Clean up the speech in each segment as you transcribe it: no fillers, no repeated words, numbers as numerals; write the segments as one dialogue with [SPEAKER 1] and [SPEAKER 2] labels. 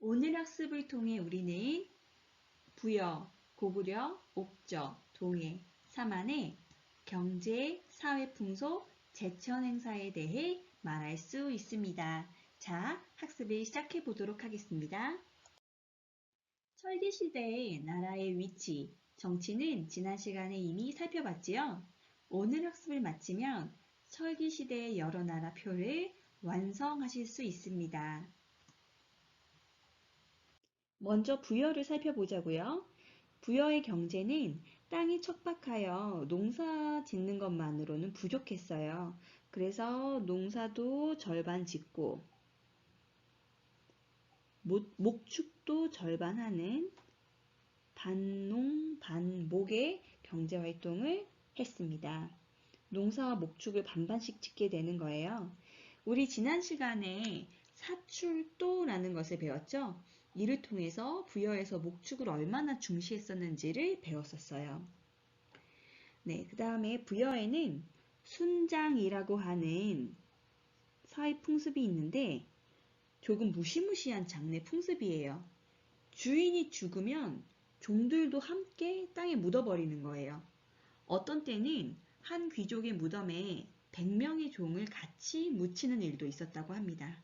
[SPEAKER 1] 오늘 학습을 통해 우리는 부여, 고구려, 옥저, 동해, 사만의 경제, 사회 풍속, 제천 행사에 대해 말할 수 있습니다. 자, 학습을 시작해 보도록 하겠습니다. 철기시대의 나라의 위치, 정치는 지난 시간에 이미 살펴봤지요. 오늘 학습을 마치면 철기시대의 여러 나라 표를 완성하실 수 있습니다. 먼저 부여를 살펴보자고요. 부여의 경제는 땅이 척박하여 농사 짓는 것만으로는 부족했어요. 그래서 농사도 절반 짓고 목축도 절반 하는 반농 반목의 경제활동을 했습니다. 농사와 목축을 반반씩 짓게 되는 거예요. 우리 지난 시간에 사출도라는 것을 배웠죠? 이를 통해서 부여에서 목축을 얼마나 중시했었는지를 배웠었어요. 네, 그 다음에 부여에는 순장이라고 하는 사회 풍습이 있는데 조금 무시무시한 장례 풍습이에요. 주인이 죽으면 종들도 함께 땅에 묻어버리는 거예요. 어떤 때는 한 귀족의 무덤에 100명의 종을 같이 묻히는 일도 있었다고 합니다.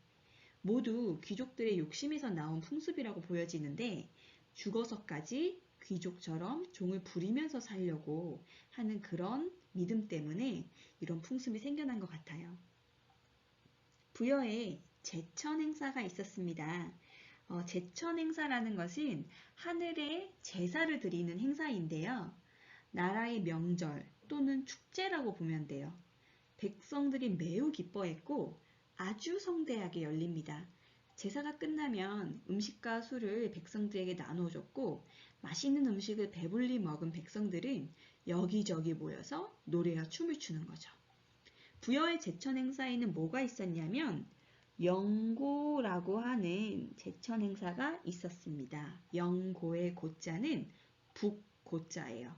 [SPEAKER 1] 모두 귀족들의 욕심에서 나온 풍습이라고 보여지는데 죽어서까지 귀족처럼 종을 부리면서 살려고 하는 그런 믿음 때문에 이런 풍습이 생겨난 것 같아요. 부여에 제천 행사가 있었습니다. 제천 행사라는 것은 하늘에 제사를 드리는 행사인데요. 나라의 명절 또는 축제라고 보면 돼요. 백성들이 매우 기뻐했고 아주 성대하게 열립니다. 제사가 끝나면 음식과 술을 백성들에게 나눠줬고 맛있는 음식을 배불리 먹은 백성들은 여기저기 모여서 노래와 춤을 추는 거죠. 부여의 제천 행사에는 뭐가 있었냐면 영고라고 하는 제천 행사가 있었습니다. 영고의 고자는 북고자예요.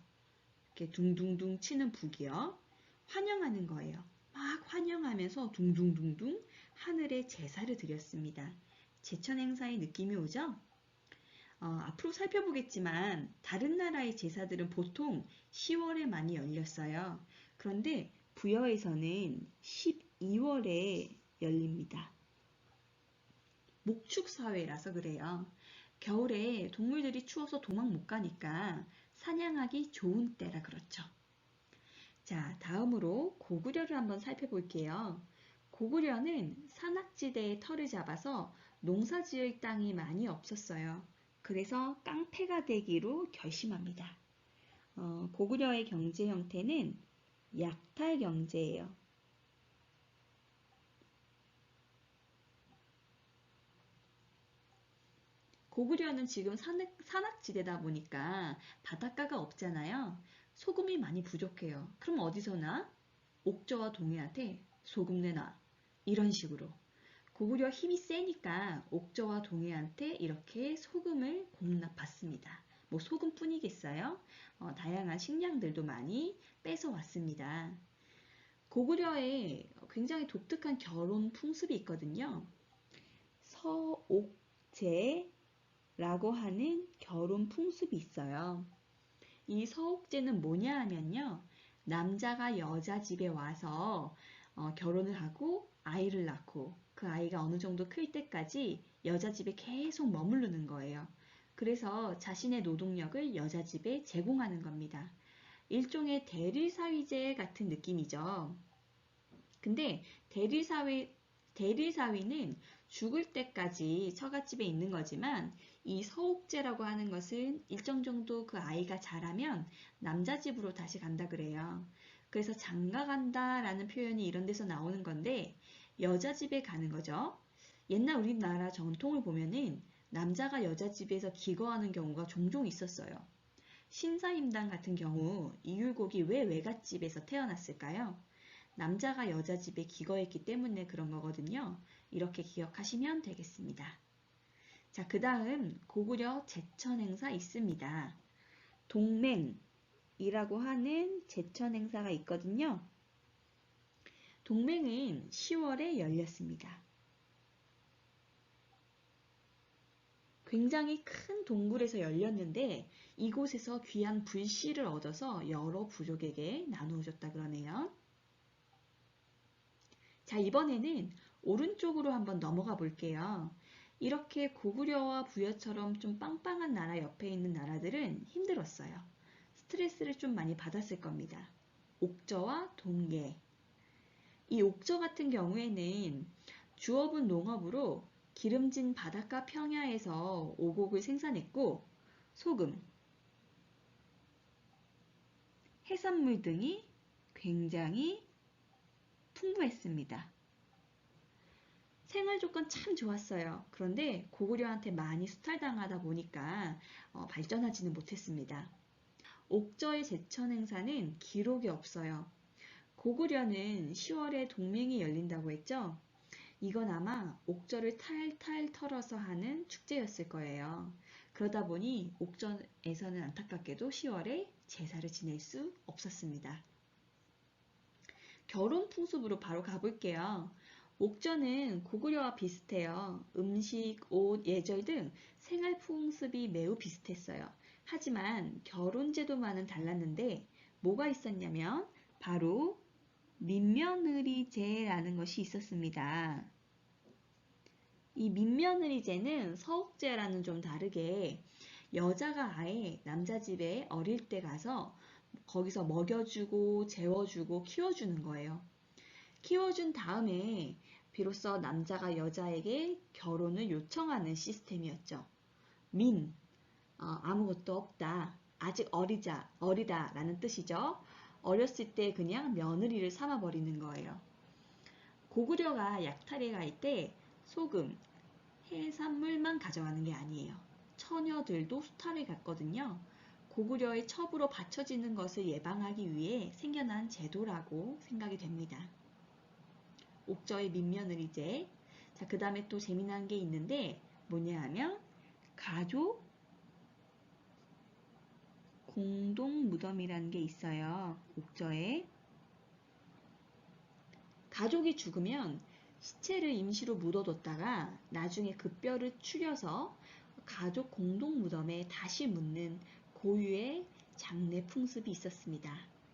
[SPEAKER 1] 이렇게 둥둥둥 치는 북이요. 환영하는 거예요. 막 환영하면서 둥둥둥둥 하늘에 제사를 드렸습니다. 제천 행사의 느낌이 오죠? 앞으로 살펴보겠지만 다른 나라의 제사들은 보통 10월에 많이 열렸어요. 그런데 부여에서는 12월에 열립니다. 목축사회라서 그래요. 겨울에 동물들이 추워서 도망 못 가니까 사냥하기 좋은 때라 그렇죠. 자, 다음으로 고구려를 한번 살펴볼게요. 고구려는 산악지대에 터를 잡아서 농사 지을 땅이 많이 없었어요. 그래서 깡패가 되기로 결심합니다. 고구려의 경제 형태는 약탈 경제예요. 고구려는 지금 산악지대다 보니까 바닷가가 없잖아요. 소금이 많이 부족해요. 그럼 어디서 나? 옥저와 동해한테 소금 내놔. 이런 식으로. 고구려 힘이 세니까 옥저와 동해한테 이렇게 소금을 공납받습니다. 뭐 소금뿐이겠어요? 다양한 식량들도 많이 뺏어왔습니다. 고구려에 굉장히 독특한 결혼 풍습이 있거든요. 서옥제라고 하는 결혼 풍습이 있어요. 이 서옥제는 뭐냐 하면요. 남자가 여자 집에 와서 결혼을 하고 아이를 낳고 그 아이가 어느 정도 클 때까지 여자 집에 계속 머무르는 거예요. 그래서 자신의 노동력을 여자 집에 제공하는 겁니다. 일종의 대리사위제 같은 느낌이죠. 근데 대리사위는 죽을 때까지 처갓집에 있는 거지만 이 서옥제라고 하는 것은 일정 정도 그 아이가 자라면 남자 집으로 다시 간다 그래요. 그래서 장가 간다라는 표현이 이런 데서 나오는 건데 여자 집에 가는 거죠. 옛날 우리나라 전통을 보면은 남자가 여자 집에서 기거하는 경우가 종종 있었어요. 신사임당 같은 경우 이율곡이 왜 외갓집에서 태어났을까요? 남자가 여자 집에 기거했기 때문에 그런 거거든요. 이렇게 기억하시면 되겠습니다. 자, 그 다음 고구려 제천 행사 있습니다. 동맹이라고 하는 제천 행사가 있거든요. 동맹은 10월에 열렸습니다. 굉장히 큰 동굴에서 열렸는데 이곳에서 귀한 불씨를 얻어서 여러 부족에게 나누어 줬다 그러네요. 자, 이번에는 오른쪽으로 한번 넘어가 볼게요. 이렇게 고구려와 부여처럼 좀 빵빵한 나라 옆에 있는 나라들은 힘들었어요. 스트레스를 좀 많이 받았을 겁니다. 옥저와 동계. 이 옥저 같은 경우에는 주업은 농업으로 기름진 바닷가 평야에서 오곡을 생산했고 소금, 해산물 등이 굉장히 풍부했습니다. 생활 조건 참 좋았어요. 그런데 고구려한테 많이 수탈당하다 보니까 발전하지는 못했습니다. 옥저의 제천 행사는 기록이 없어요. 고구려는 10월에 동맹이 열린다고 했죠? 이건 아마 옥저를 탈탈 털어서 하는 축제였을 거예요. 그러다 보니 옥저에서는 안타깝게도 10월에 제사를 지낼 수 없었습니다. 결혼 풍습으로 바로 가볼게요. 옥저는 고구려와 비슷해요. 음식, 옷, 예절 등 생활 풍습이 매우 비슷했어요. 하지만 결혼 제도만은 달랐는데 뭐가 있었냐면 바로 민며느리제라는 것이 있었습니다. 이 민며느리제는 서옥제라는 좀 다르게 여자가 아예 남자 집에 어릴 때 가서 거기서 먹여주고 재워주고 키워주는 거예요. 키워준 다음에 비로소 남자가 여자에게 결혼을 요청하는 시스템이었죠. 아무것도 없다. 아직 어리다 라는 뜻이죠. 어렸을 때 그냥 며느리를 삼아버리는 거예요. 고구려가 약탈에 갈 때 소금, 해산물만 가져가는 게 아니에요. 처녀들도 수탈에 갔거든요. 고구려의 첩으로 바쳐지는 것을 예방하기 위해 생겨난 제도라고 생각이 됩니다. 옥저의 민며느리제. 자, 그 다음에 또 재미난 게 있는데 뭐냐 하면 가족 공동 무덤이라는 게 있어요. 옥저에. 가족이 죽으면 시체를 임시로 묻어뒀다가 나중에 그 뼈를 추려서 가족 공동 무덤에 다시 묻는 고유의 장례 풍습이 있었습니다.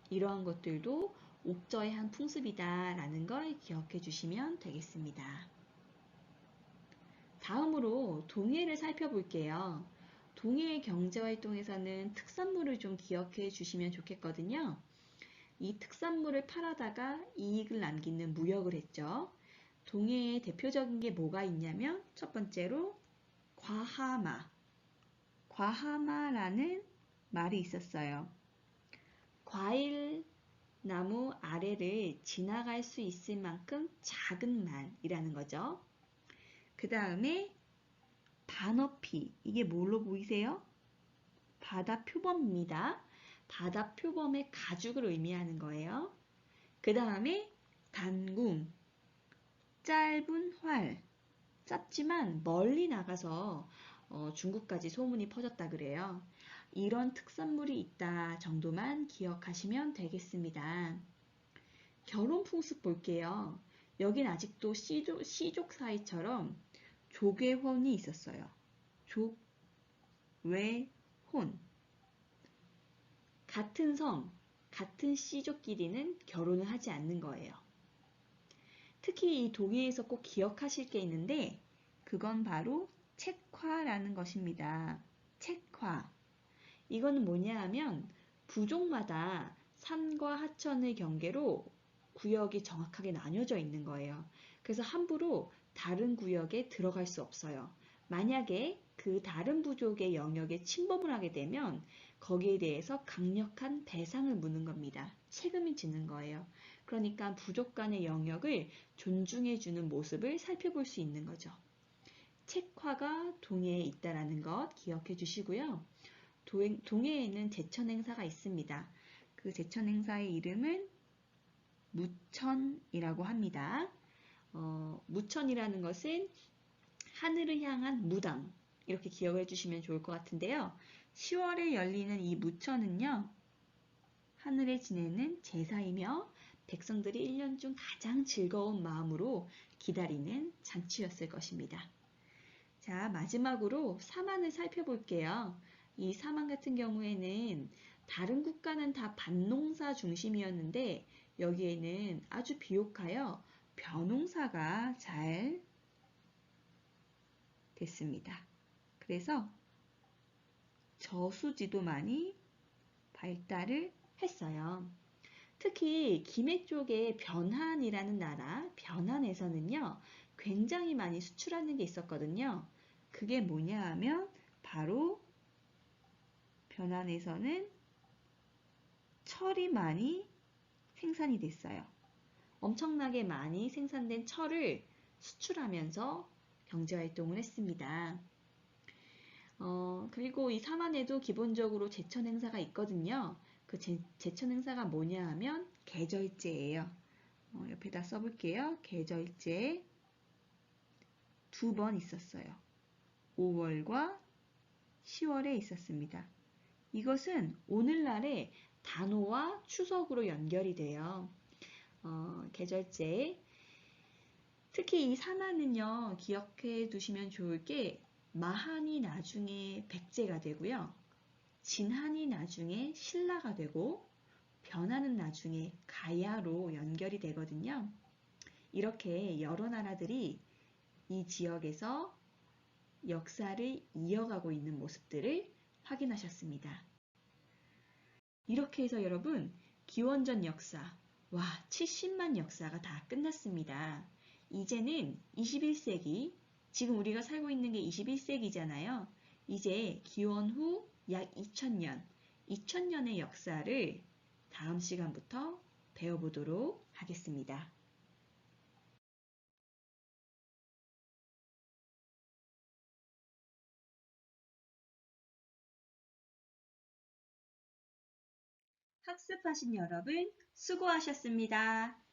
[SPEAKER 1] 이러한 것들도 옥저의 한 풍습이다라는 걸 기억해 주시면 되겠습니다. 다음으로 동해를 살펴볼게요. 동해의 경제활동에서는 특산물을 좀 기억해 주시면 좋겠거든요. 이 특산물을 팔아다가 이익을 남기는 무역을 했죠. 동해에 대표적인 게 뭐가 있냐면 첫 번째로 과하마라는 말이 있었어요. 과일 나무 아래를 지나갈 수 있을 만큼 작은 말이라는 거죠. 그 다음에 반어피, 이게 뭘로 보이세요? 바다 표범입니다. 바다 표범의 가죽을 의미하는 거예요. 그 다음에 단궁, 짧은 활, 짧지만 멀리 나가서 중국까지 소문이 퍼졌다 그래요. 이런 특산물이 있다 정도만 기억하시면 되겠습니다. 결혼 풍습 볼게요. 여긴 아직도 시족 사이처럼 조괴혼이 있었어요. 족외혼. 같은 성, 같은 씨족끼리는 결혼을 하지 않는 거예요. 특히 이 동해에서 꼭 기억하실 게 있는데 그건 바로 책화라는 것입니다. 책화. 이거는 뭐냐 하면 부족마다 산과 하천의 경계로 구역이 정확하게 나뉘어져 있는 거예요. 그래서 함부로 다른 구역에 들어갈 수 없어요. 만약에 그 다른 부족의 영역에 침범을 하게 되면 거기에 대해서 강력한 배상을 묻는 겁니다. 세금이 지는 거예요. 그러니까 부족 간의 영역을 존중해주는 모습을 살펴볼 수 있는 거죠. 책화가 동해에 있다는 것 기억해 주시고요. 동해에는 제천 행사가 있습니다. 그 제천 행사의 이름은 무천이라고 합니다. 무천이라는 것은 하늘을 향한 무당, 이렇게 기억을 해주시면 좋을 것 같은데요. 10월에 열리는 이 무천은요, 하늘에 지내는 제사이며 백성들이 1년 중 가장 즐거운 마음으로 기다리는 잔치였을 것입니다. 자, 마지막으로 사만을 살펴볼게요. 이 사만 같은 경우에는 다른 국가는 다 밭농사 중심이었는데 여기에는 아주 비옥하여 벼농사가 잘 됐습니다. 그래서 저수지도 많이 발달을 했어요. 특히 김해 쪽에 변한이라는 나라, 변한에서는요, 굉장히 많이 수출하는 게 있었거든요. 그게 뭐냐 하면 바로 변한에서는 철이 많이 생산이 됐어요. 엄청나게 많이 생산된 철을 수출하면서 경제활동을 했습니다. 그리고 이 사만에도 기본적으로 제천 행사가 있거든요. 그 제천 행사가 뭐냐 하면 계절제예요. 옆에다 써볼게요. 계절제 2번 있었어요. 5월과 10월에 있었습니다. 이것은 오늘날의 단오와 추석으로 연결이 돼요. 계절제. 특히 이 사만은요, 기억해 두시면 좋을 게 마한이 나중에 백제가 되고요. 진한이 나중에 신라가 되고 변하는 나중에 가야로 연결이 되거든요. 이렇게 여러 나라들이 이 지역에서 역사를 이어가고 있는 모습들을 확인하셨습니다. 이렇게 해서 여러분, 기원전 역사, 70만 역사가 다 끝났습니다. 이제는 21세기, 지금 우리가 살고 있는 게 21세기잖아요. 이제 기원 후 약 2000년, 2000년의 역사를 다음 시간부터 배워보도록 하겠습니다. 학습하신 여러분, 수고하셨습니다.